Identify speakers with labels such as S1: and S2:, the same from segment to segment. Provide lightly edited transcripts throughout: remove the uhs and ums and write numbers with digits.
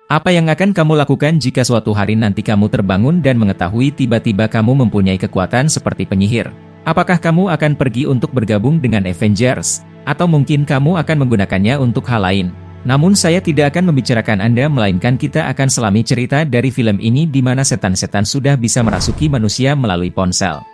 S1: Apa yang akan kamu lakukan jika suatu hari nanti kamu terbangun dan mengetahui tiba-tiba kamu mempunyai kekuatan seperti penyihir? Apakah kamu akan pergi untuk bergabung dengan Avengers? Atau mungkin kamu akan menggunakannya untuk hal lain? Namun saya tidak akan membicarakan Anda, melainkan kita akan selami cerita dari film ini di mana setan-setan sudah bisa merasuki manusia melalui ponsel.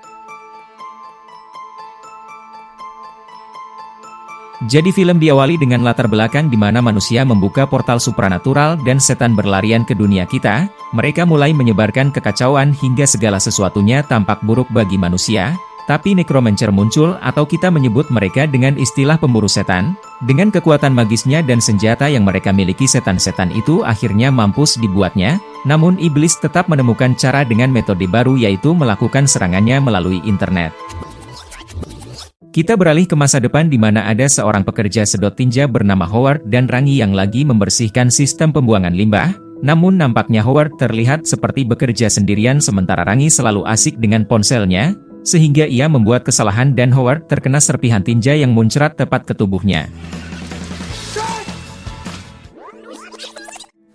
S1: Jadi film diawali dengan latar belakang di mana manusia membuka portal supranatural dan setan berlarian ke dunia kita. Mereka mulai menyebarkan kekacauan hingga segala sesuatunya tampak buruk bagi manusia. Tapi Necromancer muncul, atau kita menyebut mereka dengan istilah pemburu setan. Dengan kekuatan magisnya dan senjata yang mereka miliki, setan-setan itu akhirnya mampus dibuatnya. Namun iblis tetap menemukan cara dengan metode baru, yaitu melakukan serangannya melalui internet. Kita beralih ke masa depan di mana ada seorang pekerja sedot tinja bernama Howard dan Rangi yang lagi membersihkan sistem pembuangan limbah. Namun nampaknya Howard terlihat seperti bekerja sendirian sementara Rangi selalu asik dengan ponselnya, sehingga ia membuat kesalahan dan Howard terkena serpihan tinja yang muncrat tepat ke tubuhnya.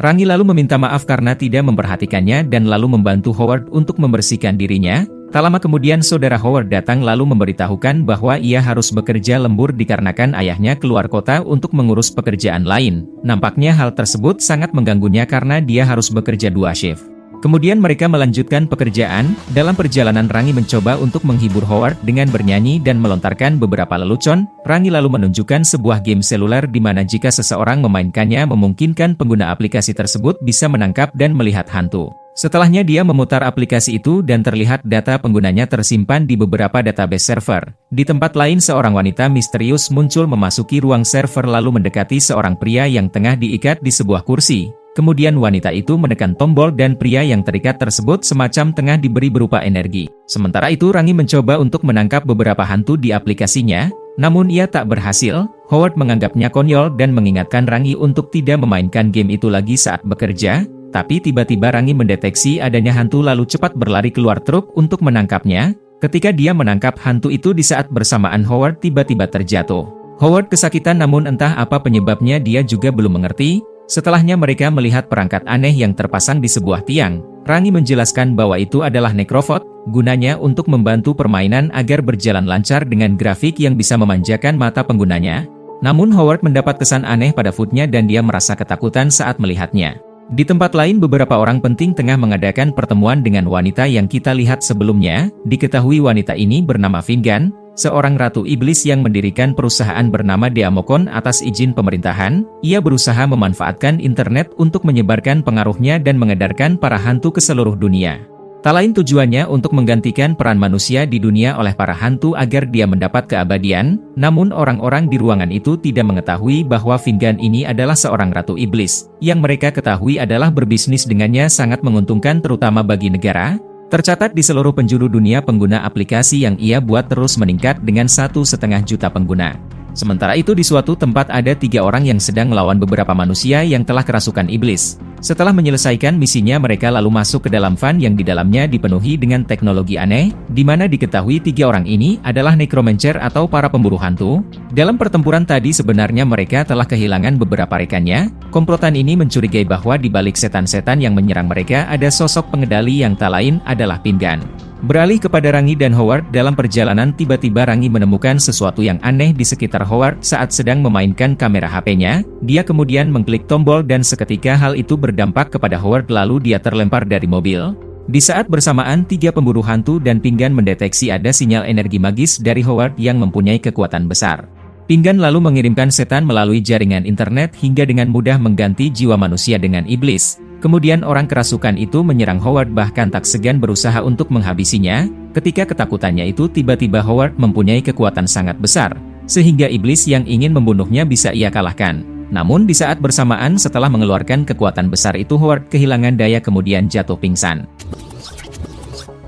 S1: Rangi lalu meminta maaf karena tidak memperhatikannya dan lalu membantu Howard untuk membersihkan dirinya. Tak lama kemudian saudara Howard datang lalu memberitahukan bahwa ia harus bekerja lembur dikarenakan ayahnya keluar kota untuk mengurus pekerjaan lain. Nampaknya hal tersebut sangat mengganggunya karena dia harus bekerja 2 shift. Kemudian mereka melanjutkan pekerjaan. Dalam perjalanan Rangi mencoba untuk menghibur Howard dengan bernyanyi dan melontarkan beberapa lelucon. Rangi lalu menunjukkan sebuah game seluler di mana jika seseorang memainkannya memungkinkan pengguna aplikasi tersebut bisa menangkap dan melihat hantu. Setelahnya dia memutar aplikasi itu dan terlihat data penggunanya tersimpan di beberapa database server. Di tempat lain seorang wanita misterius muncul memasuki ruang server lalu mendekati seorang pria yang tengah diikat di sebuah kursi. Kemudian wanita itu menekan tombol dan pria yang terikat tersebut semacam tengah diberi berupa energi. Sementara itu Rangi mencoba untuk menangkap beberapa hantu di aplikasinya, namun ia tak berhasil. Howard menganggapnya konyol dan mengingatkan Rangi untuk tidak memainkan game itu lagi saat bekerja. Tapi tiba-tiba Rangi mendeteksi adanya hantu lalu cepat berlari keluar truk untuk menangkapnya. Ketika dia menangkap hantu itu di saat bersamaan Howard tiba-tiba terjatuh. Howard kesakitan namun entah apa penyebabnya dia juga belum mengerti. Setelahnya mereka melihat perangkat aneh yang terpasang di sebuah tiang. Rangi menjelaskan bahwa itu adalah Necrofot, gunanya untuk membantu permainan agar berjalan lancar dengan grafik yang bisa memanjakan mata penggunanya. Namun Howard mendapat kesan aneh pada footnya dan dia merasa ketakutan saat melihatnya. Di tempat lain beberapa orang penting tengah mengadakan pertemuan dengan wanita yang kita lihat sebelumnya. Diketahui wanita ini bernama Fingan, seorang ratu iblis yang mendirikan perusahaan bernama Deamokon atas izin pemerintahan. Ia berusaha memanfaatkan internet untuk menyebarkan pengaruhnya dan mengedarkan para hantu ke seluruh dunia. Tak lain tujuannya untuk menggantikan peran manusia di dunia oleh para hantu agar dia mendapat keabadian. Namun orang-orang di ruangan itu tidak mengetahui bahwa Fingan ini adalah seorang ratu iblis. Yang mereka ketahui adalah berbisnis dengannya sangat menguntungkan terutama bagi negara. Tercatat di seluruh penjuru dunia pengguna aplikasi yang ia buat terus meningkat dengan 1,5 juta pengguna. Sementara itu di suatu tempat ada 3 orang yang sedang melawan beberapa manusia yang telah kerasukan iblis. Setelah menyelesaikan misinya mereka lalu masuk ke dalam van yang di dalamnya dipenuhi dengan teknologi aneh, di mana diketahui 3 orang ini adalah Necromancer atau para pemburu hantu. Dalam pertempuran tadi sebenarnya mereka telah kehilangan beberapa rekannya. Komplotan ini mencurigai bahwa di balik setan-setan yang menyerang mereka ada sosok pengendali yang tak lain adalah Fingan. Beralih kepada Rangi dan Howard. Dalam perjalanan tiba-tiba Rangi menemukan sesuatu yang aneh di sekitar Howard saat sedang memainkan kamera HP-nya. Dia kemudian mengklik tombol dan seketika hal itu berdampak kepada Howard lalu dia terlempar dari mobil. Di saat bersamaan 3 pemburu hantu dan Fingan mendeteksi ada sinyal energi magis dari Howard yang mempunyai kekuatan besar. Fingan lalu mengirimkan setan melalui jaringan internet hingga dengan mudah mengganti jiwa manusia dengan iblis. Kemudian orang kerasukan itu menyerang Howard bahkan tak segan berusaha untuk menghabisinya. Ketika ketakutannya itu tiba-tiba Howard mempunyai kekuatan sangat besar, sehingga iblis yang ingin membunuhnya bisa ia kalahkan. Namun di saat bersamaan setelah mengeluarkan kekuatan besar itu Howard kehilangan daya kemudian jatuh pingsan.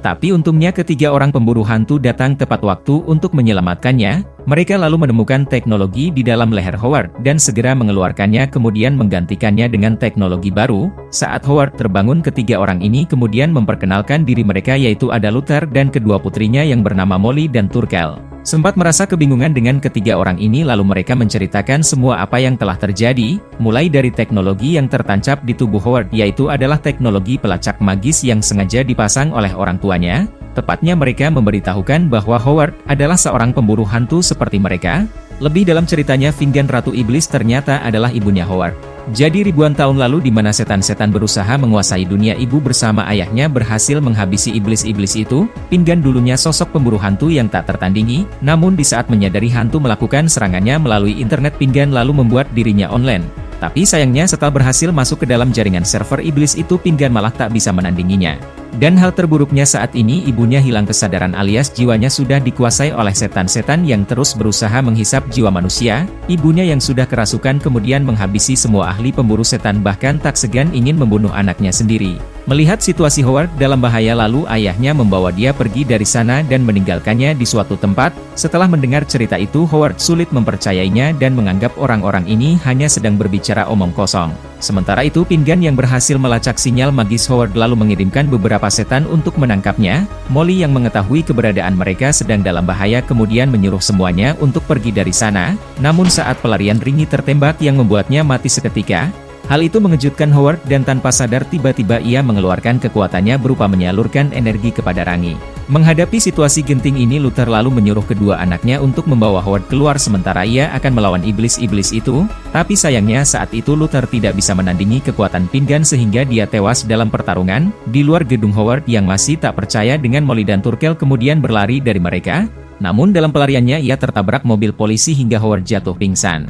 S1: Tapi untungnya ketiga orang pemburu hantu datang tepat waktu untuk menyelamatkannya. Mereka lalu menemukan teknologi di dalam leher Howard dan segera mengeluarkannya kemudian menggantikannya dengan teknologi baru. Saat Howard terbangun, ketiga orang ini kemudian memperkenalkan diri mereka, yaitu ada Luther dan kedua putrinya yang bernama Molly dan Turkel. Sempat merasa kebingungan dengan ketiga orang ini, lalu mereka menceritakan semua apa yang telah terjadi, mulai dari teknologi yang tertancap di tubuh Howard, yaitu adalah teknologi pelacak magis yang sengaja dipasang oleh orang tuanya. Tepatnya mereka memberitahukan bahwa Howard adalah seorang pemburu hantu seperti mereka. Lebih dalam ceritanya, Fingan Ratu Iblis ternyata adalah ibunya Howard. Jadi ribuan tahun lalu di mana setan-setan berusaha menguasai dunia, ibu bersama ayahnya berhasil menghabisi iblis-iblis itu. Fingan dulunya sosok pemburu hantu yang tak tertandingi, namun di saat menyadari hantu melakukan serangannya melalui internet, Fingan lalu membuat dirinya online. Tapi sayangnya setelah berhasil masuk ke dalam jaringan server iblis itu, Fingan malah tak bisa menandinginya. Dan hal terburuknya saat ini, ibunya hilang kesadaran alias jiwanya sudah dikuasai oleh setan-setan yang terus berusaha menghisap jiwa manusia. Ibunya yang sudah kerasukan kemudian menghabisi semua ahli pemburu setan, bahkan tak segan ingin membunuh anaknya sendiri. Melihat situasi Howard dalam bahaya, lalu ayahnya membawa dia pergi dari sana dan meninggalkannya di suatu tempat. Setelah mendengar cerita itu, Howard sulit mempercayainya dan menganggap orang-orang ini hanya sedang berbicara omong kosong. Sementara itu, Fingan yang berhasil melacak sinyal magis Howard lalu mengirimkan beberapa setan untuk menangkapnya. Molly yang mengetahui keberadaan mereka sedang dalam bahaya kemudian menyuruh semuanya untuk pergi dari sana. Namun saat pelarian, Ringy tertembak yang membuatnya mati seketika. Hal itu mengejutkan Howard dan tanpa sadar tiba-tiba ia mengeluarkan kekuatannya berupa menyalurkan energi kepada Rangi. Menghadapi situasi genting ini, Luther lalu menyuruh kedua anaknya untuk membawa Howard keluar sementara ia akan melawan iblis-iblis itu. Tapi sayangnya saat itu Luther tidak bisa menandingi kekuatan Fingan sehingga dia tewas dalam pertarungan. Di luar gedung, Howard yang masih tak percaya dengan Molly dan Turkel kemudian berlari dari mereka. Namun dalam pelariannya ia tertabrak mobil polisi hingga Howard jatuh pingsan.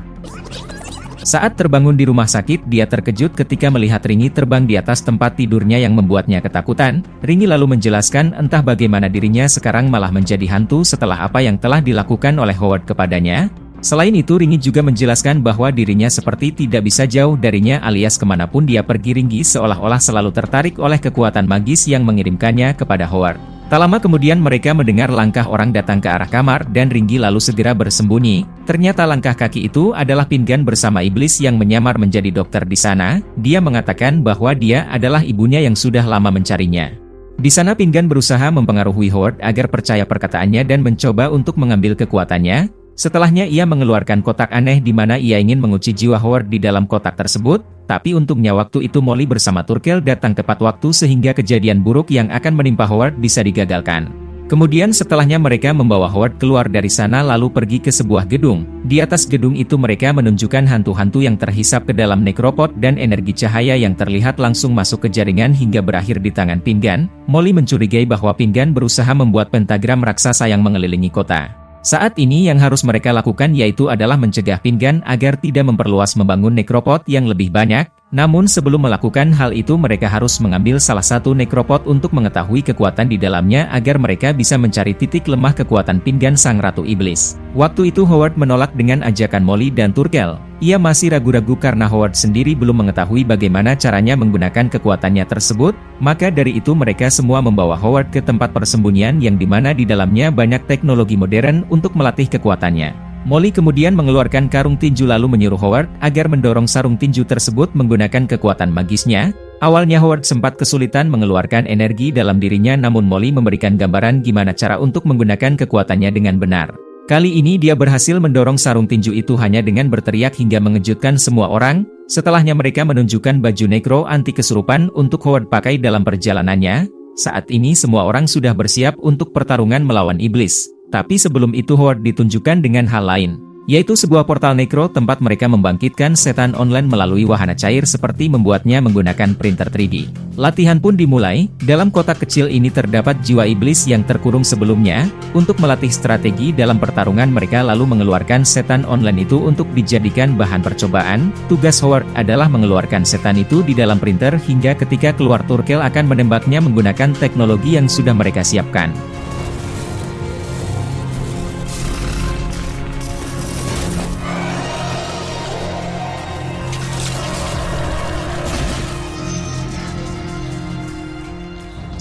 S1: Saat terbangun di rumah sakit, dia terkejut ketika melihat Ringy terbang di atas tempat tidurnya yang membuatnya ketakutan. Ringy lalu menjelaskan entah bagaimana dirinya sekarang malah menjadi hantu setelah apa yang telah dilakukan oleh Howard kepadanya. Selain itu, Ringy juga menjelaskan bahwa dirinya seperti tidak bisa jauh darinya alias kemanapun dia pergi, Ringy seolah-olah selalu tertarik oleh kekuatan magis yang mengirimkannya kepada Howard. Tak lama kemudian mereka mendengar langkah orang datang ke arah kamar dan Ringy lalu segera bersembunyi. Ternyata langkah kaki itu adalah Fingan bersama iblis yang menyamar menjadi dokter di sana. Dia mengatakan bahwa dia adalah ibunya yang sudah lama mencarinya. Di sana Fingan berusaha mempengaruhi Howard agar percaya perkataannya dan mencoba untuk mengambil kekuatannya. Setelahnya ia mengeluarkan kotak aneh di mana ia ingin menguji jiwa Howard di dalam kotak tersebut. Tapi untungnya waktu itu Molly bersama Turkel datang tepat waktu sehingga kejadian buruk yang akan menimpa Howard bisa digagalkan. Kemudian setelahnya mereka membawa Howard keluar dari sana lalu pergi ke sebuah gedung. Di atas gedung itu mereka menunjukkan hantu-hantu yang terhisap ke dalam nekropod dan energi cahaya yang terlihat langsung masuk ke jaringan hingga berakhir di tangan Fingan. Molly mencurigai bahwa Fingan berusaha membuat pentagram raksasa yang mengelilingi kota. Saat ini yang harus mereka lakukan yaitu adalah mencegah Fingan agar tidak memperluas membangun nekropod yang lebih banyak. Namun sebelum melakukan hal itu mereka harus mengambil salah satu nekropod untuk mengetahui kekuatan di dalamnya agar mereka bisa mencari titik lemah kekuatan Fingan sang Ratu Iblis. Waktu itu Howard menolak dengan ajakan Molly dan Turkel. Ia masih ragu-ragu karena Howard sendiri belum mengetahui bagaimana caranya menggunakan kekuatannya tersebut. Maka dari itu mereka semua membawa Howard ke tempat persembunyian yang dimana di dalamnya banyak teknologi modern untuk melatih kekuatannya. Molly kemudian mengeluarkan karung tinju lalu menyuruh Howard agar mendorong sarung tinju tersebut menggunakan kekuatan magisnya. Awalnya Howard sempat kesulitan mengeluarkan energi dalam dirinya, namun Molly memberikan gambaran gimana cara untuk menggunakan kekuatannya dengan benar. Kali ini dia berhasil mendorong sarung tinju itu hanya dengan berteriak hingga mengejutkan semua orang. Setelahnya mereka menunjukkan baju nekro anti kesurupan untuk Howard pakai dalam perjalanannya. Saat ini semua orang sudah bersiap untuk pertarungan melawan iblis. Tapi sebelum itu Howard ditunjukkan dengan hal lain, yaitu sebuah portal nekro tempat mereka membangkitkan setan online melalui wahana cair seperti membuatnya menggunakan printer 3D. Latihan pun dimulai. Dalam kotak kecil ini terdapat jiwa iblis yang terkurung sebelumnya. Untuk melatih strategi dalam pertarungan mereka lalu mengeluarkan setan online itu untuk dijadikan bahan percobaan. Tugas Howard adalah mengeluarkan setan itu di dalam printer hingga ketika keluar Turkel akan menembaknya menggunakan teknologi yang sudah mereka siapkan.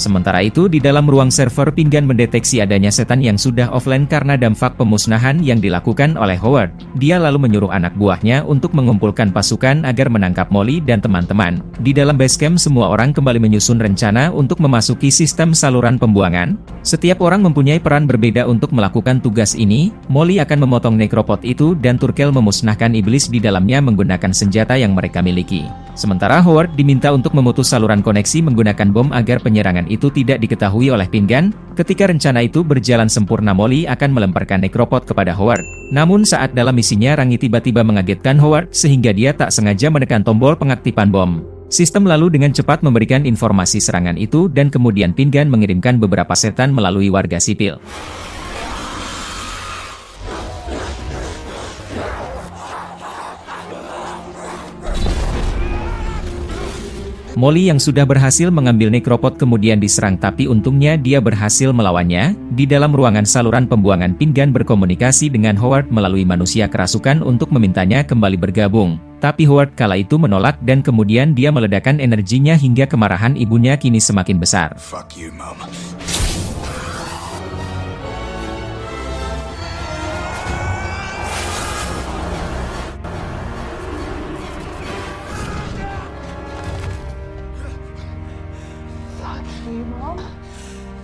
S1: Sementara itu di dalam ruang server Pinggan mendeteksi adanya setan yang sudah offline karena dampak pemusnahan yang dilakukan oleh Howard. Dia lalu menyuruh anak buahnya untuk mengumpulkan pasukan agar menangkap Molly dan teman-teman. Di dalam basecamp semua orang kembali menyusun rencana untuk memasuki sistem saluran pembuangan. Setiap orang mempunyai peran berbeda untuk melakukan tugas ini. Molly akan memotong necropod itu dan Turkel memusnahkan iblis di dalamnya menggunakan senjata yang mereka miliki. Sementara Howard diminta untuk memutus saluran koneksi menggunakan bom agar penyerangan itu tidak diketahui oleh Pinggan. Ketika rencana itu berjalan sempurna, Molly akan melemparkan necropod kepada Howard. Namun saat dalam misinya Rangi tiba-tiba mengagetkan Howard sehingga dia tak sengaja menekan tombol pengaktifan bom. Sistem lalu dengan cepat memberikan informasi serangan itu dan kemudian Pinggan mengirimkan beberapa setan melalui warga sipil. Molly yang sudah berhasil mengambil necropod kemudian diserang, tapi untungnya dia berhasil melawannya. Di dalam ruangan saluran pembuangan, Pinggan berkomunikasi dengan Howard melalui manusia kerasukan untuk memintanya kembali bergabung. Tapi Howard kala itu menolak dan kemudian dia meledakkan energinya hingga kemarahan ibunya kini semakin besar.
S2: Fuck you, Mom.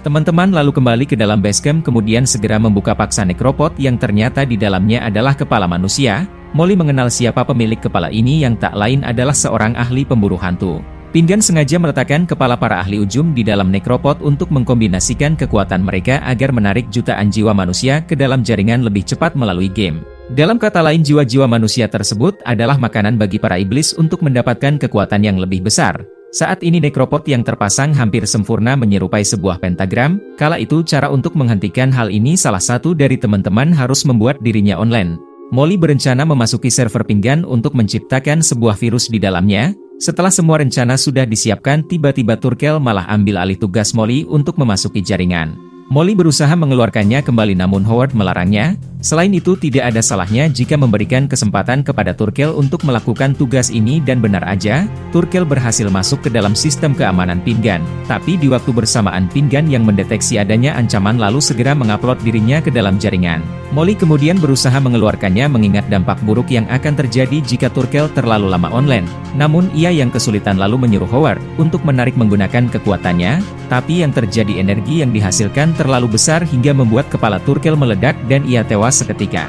S1: Teman-teman lalu kembali ke dalam basecamp kemudian segera membuka paksa necropod yang ternyata di dalamnya adalah kepala manusia. Molly mengenal siapa pemilik kepala ini yang tak lain adalah seorang ahli pemburu hantu. Pinggan sengaja meletakkan kepala para ahli ujum di dalam necropod untuk mengkombinasikan kekuatan mereka agar menarik jutaan jiwa manusia ke dalam jaringan lebih cepat melalui game. Dalam kata lain, jiwa-jiwa manusia tersebut adalah makanan bagi para iblis untuk mendapatkan kekuatan yang lebih besar. Saat ini necropod yang terpasang hampir sempurna menyerupai sebuah pentagram. Kala itu cara untuk menghentikan hal ini salah satu dari teman-teman harus membuat dirinya online. Molly berencana memasuki server Pinggan untuk menciptakan sebuah virus di dalamnya. Setelah semua rencana sudah disiapkan, tiba-tiba Turkel malah ambil alih tugas Molly untuk memasuki jaringan. Molly berusaha mengeluarkannya kembali namun Howard melarangnya. Selain itu tidak ada salahnya jika memberikan kesempatan kepada Turkel untuk melakukan tugas ini dan benar aja, Turkel berhasil masuk ke dalam sistem keamanan Pinggan. Tapi di waktu bersamaan Pinggan yang mendeteksi adanya ancaman lalu segera mengupload dirinya ke dalam jaringan. Molly kemudian berusaha mengeluarkannya mengingat dampak buruk yang akan terjadi jika Turkel terlalu lama online. Namun ia yang kesulitan lalu menyuruh Howard untuk menarik menggunakan kekuatannya, tapi yang terjadi energi yang dihasilkan terlalu besar hingga membuat kepala Turkel meledak dan ia tewas seketika.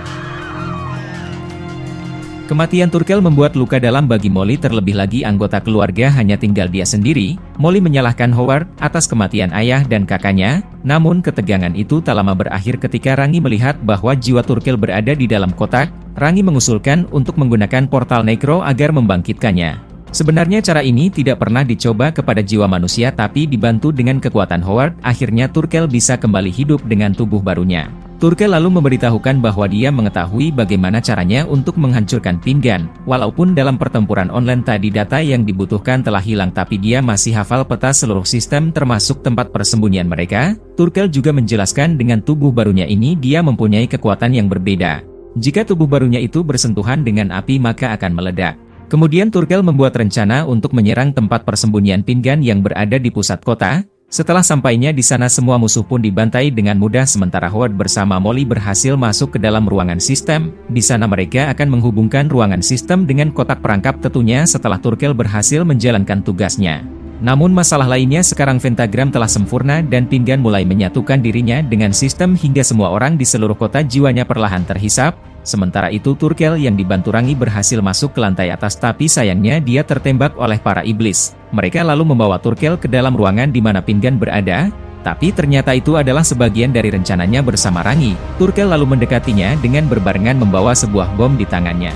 S1: Kematian Turkel membuat luka dalam bagi Molly, terlebih lagi anggota keluarga hanya tinggal dia sendiri. Molly menyalahkan Howard atas kematian ayah dan kakaknya, namun ketegangan itu tak lama berakhir ketika Rangi melihat bahwa jiwa Turkel berada di dalam kotak. Rangi mengusulkan untuk menggunakan portal Necro agar membangkitkannya. Sebenarnya cara ini tidak pernah dicoba kepada jiwa manusia, tapi dibantu dengan kekuatan Howard, akhirnya Turkel bisa kembali hidup dengan tubuh barunya. Turkel lalu memberitahukan bahwa dia mengetahui bagaimana caranya untuk menghancurkan Pinggan. Walaupun dalam pertempuran online tadi data yang dibutuhkan telah hilang, tapi dia masih hafal peta seluruh sistem termasuk tempat persembunyian mereka. Turkel juga menjelaskan dengan tubuh barunya ini dia mempunyai kekuatan yang berbeda. Jika tubuh barunya itu bersentuhan dengan api maka akan meledak. Kemudian Turkel membuat rencana untuk menyerang tempat persembunyian Pinggan yang berada di pusat kota. Setelah sampainya di sana semua musuh pun dibantai dengan mudah sementara Howard bersama Molly berhasil masuk ke dalam ruangan sistem. Di sana mereka akan menghubungkan ruangan sistem dengan kotak perangkap tentunya setelah Turkel berhasil menjalankan tugasnya. Namun masalah lainnya sekarang pentagram telah sempurna dan Pinggan mulai menyatukan dirinya dengan sistem hingga semua orang di seluruh kota jiwanya perlahan terhisap. Sementara itu Turkel yang dibantu Rangi berhasil masuk ke lantai atas tapi sayangnya dia tertembak oleh para iblis. Mereka lalu membawa Turkel ke dalam ruangan di mana Pinggan berada, tapi ternyata itu adalah sebagian dari rencananya bersama Rangi. Turkel lalu mendekatinya dengan berbarengan membawa sebuah bom di tangannya.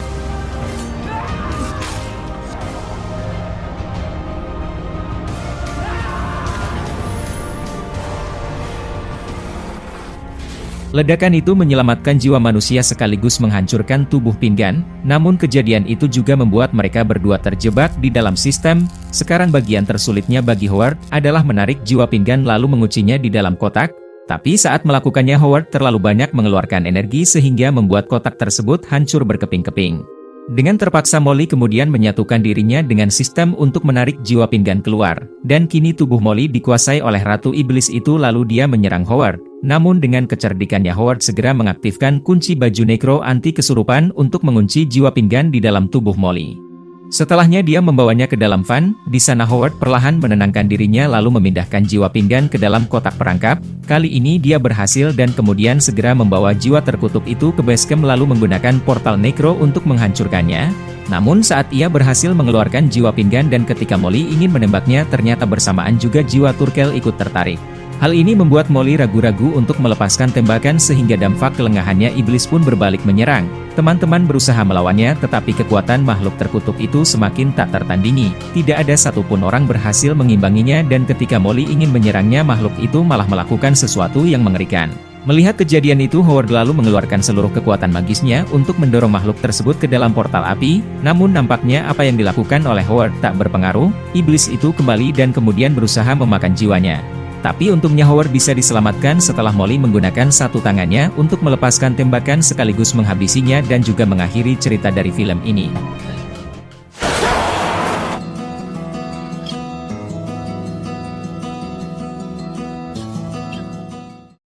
S1: Ledakan itu menyelamatkan jiwa manusia sekaligus menghancurkan tubuh Pinggan, namun kejadian itu juga membuat mereka berdua terjebak di dalam sistem. Sekarang bagian tersulitnya bagi Howard adalah menarik jiwa Pinggan lalu menguncinya di dalam kotak, tapi saat melakukannya Howard terlalu banyak mengeluarkan energi sehingga membuat kotak tersebut hancur berkeping-keping. Dengan terpaksa Molly kemudian menyatukan dirinya dengan sistem untuk menarik jiwa pinggan keluar, dan kini tubuh Molly dikuasai oleh Ratu Iblis itu lalu dia menyerang Howard. Namun dengan kecerdikannya Howard segera mengaktifkan kunci baju nekro anti kesurupan untuk mengunci jiwa pinggan di dalam tubuh Molly. Setelahnya dia membawanya ke dalam van, di sana Howard perlahan menenangkan dirinya lalu memindahkan jiwa pinggan ke dalam kotak perangkap. Kali ini dia berhasil dan kemudian segera membawa jiwa terkutuk itu ke basecamp lalu menggunakan portal nekro untuk menghancurkannya. Namun saat ia berhasil mengeluarkan jiwa pinggan dan ketika Molly ingin menembaknya ternyata bersamaan juga jiwa Turkel ikut tertarik. Hal ini membuat Molly ragu-ragu untuk melepaskan tembakan sehingga dampak kelengahannya iblis pun berbalik menyerang. Teman-teman berusaha melawannya tetapi kekuatan makhluk terkutuk itu semakin tak tertandingi. Tidak ada satupun orang berhasil mengimbanginya dan ketika Molly ingin menyerangnya makhluk itu malah melakukan sesuatu yang mengerikan. Melihat kejadian itu Howard lalu mengeluarkan seluruh kekuatan magisnya untuk mendorong makhluk tersebut ke dalam portal api. Namun nampaknya apa yang dilakukan oleh Howard tak berpengaruh. Iblis itu kembali dan kemudian berusaha memakan jiwanya. Tapi untungnya Howard bisa diselamatkan setelah Molly menggunakan satu tangannya untuk melepaskan tembakan sekaligus menghabisinya dan juga mengakhiri cerita dari film ini.